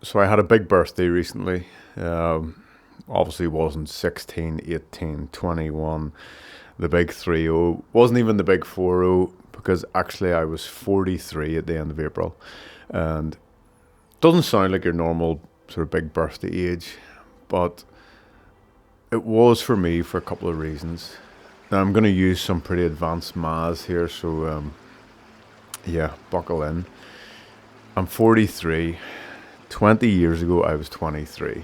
So I had a big birthday recently. Obviously wasn't 16, 18, 21, the big 30. Wasn't even the big 40 because actually I was 43 at the end of April. And doesn't sound like your normal sort of big birthday age, but it was for me for a couple of reasons. Now I'm going to use some pretty advanced maths here, so yeah, buckle in. I'm 43. 20 years ago, I was 23.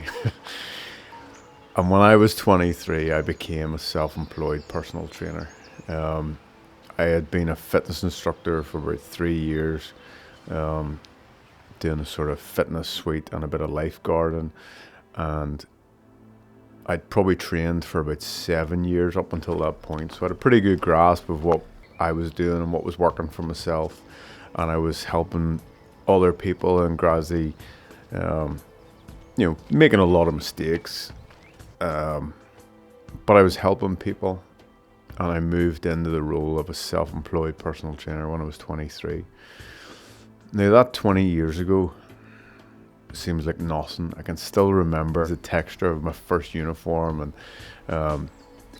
And when I was 23, I became a self employed personal trainer. Um, I had been a fitness instructor for about 3 years, um, doing a sort of fitness suite and a bit of lifeguarding. And I'd probably trained for about 7 years up until that point. So I had a pretty good grasp of what I was doing and what was working for myself. And I was helping other people and gradually, um, making a lot of mistakes. Um, but I was helping people, and I moved into the role of a self-employed personal trainer when I was 23. Now that 20 years ago seems like nothing. I can still remember the texture of my first uniform and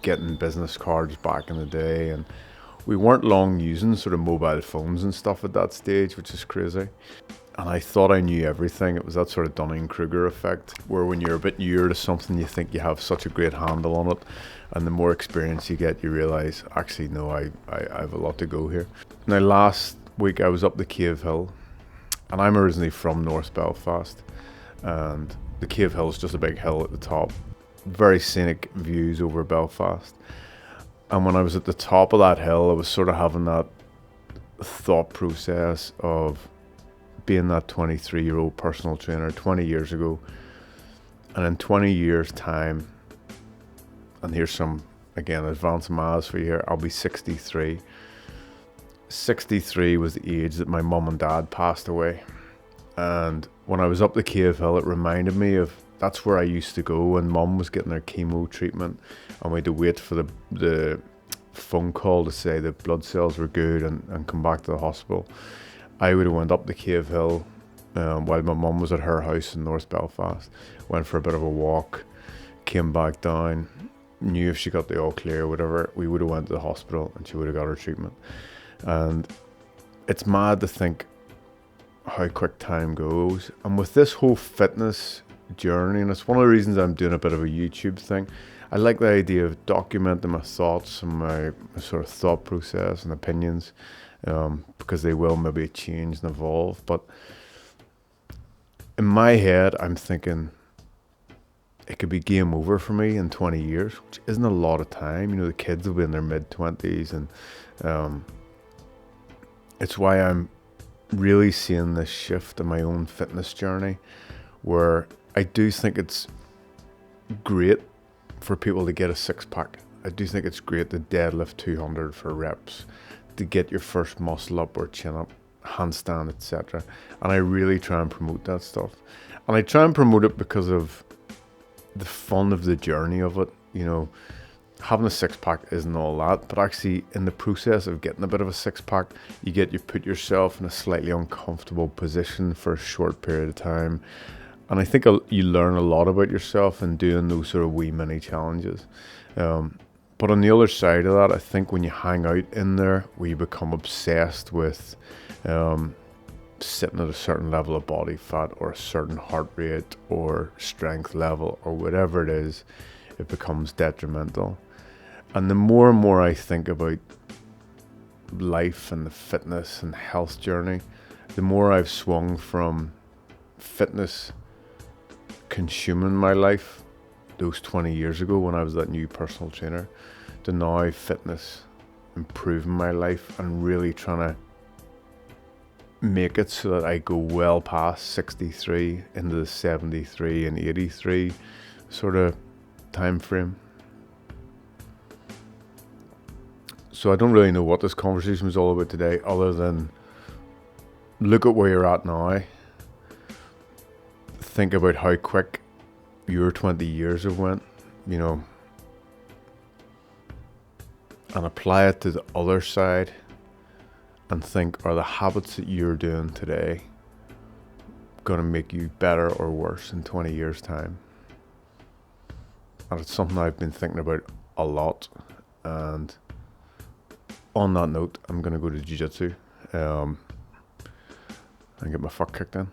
getting business cards back in the day, and we weren't long using sort of mobile phones and stuff at that stage, which is crazy. And I thought I knew everything. It was that sort of Dunning-Kruger effect, where when you're a bit newer to something, you think you have such a great handle on it. And the more experience you get, you realise, actually, no, I have a lot to go here. Now, last week I was up the Cave Hill, and I'm originally from North Belfast. And the Cave Hill is just a big hill at the top. Very scenic views over Belfast. And when I was at the top of that hill, I was sort of having that thought process of being that 23-year-old personal trainer 20 years ago. And in 20 years' time, and here's some, again, advanced maths for you here, I'll be 63. 63 was the age that my mum and dad passed away. And when I was up the Cave Hill, it reminded me of that's where I used to go when mum was getting her chemo treatment, and we had to wait for the phone call to say the blood cells were good and come back to the hospital. I would have went up the Cave Hill while my mum was at her house in North Belfast, went for a bit of a walk, came back down, knew if she got the all clear or whatever, we would have went to the hospital and she would have got her treatment. And it's mad to think how quick time goes. And with this whole fitness journey, and it's one of the reasons I'm doing a bit of a YouTube thing, I like the idea of documenting my thoughts and my sort of thought process and opinions, because they will maybe change and evolve. But in my head, I'm thinking it could be game over for me in 20 years, which isn't a lot of time. You know, the kids will be in their mid-20s, and it's why I'm really seeing this shift in my own fitness journey, where I do think it's great for people to get a six-pack. I do think it's great to deadlift 200 for reps, to get your first muscle up or chin up, handstand, etc. And I really try and promote that stuff. And I try and promote it because of the fun of the journey of it. You know, having a six-pack isn't all that, but actually in the process of getting a bit of a six-pack, you put yourself in a slightly uncomfortable position for a short period of time. And I think you learn a lot about yourself in doing those sort of wee mini challenges. But on the other side of that, I think when you hang out in there, we become obsessed with sitting at a certain level of body fat or a certain heart rate or strength level or whatever it is, it becomes detrimental. And the more and more I think about life and the fitness and health journey, the more I've swung from fitness consuming my life those 20 years ago when I was that new personal trainer, to now fitness improving my life and really trying to make it so that I go well past 63 into the 73 and 83 sort of time frame. So I don't really know what this conversation was all about today, other than look at where you're at now. Think about how quick your 20 years have went, you know, and apply it to the other side and think, are the habits that you're doing today going to make you better or worse in 20 years' time. And it's something I've been thinking about a lot. And on that note, I'm going to go to jiu-jitsu and get my fuck kicked in.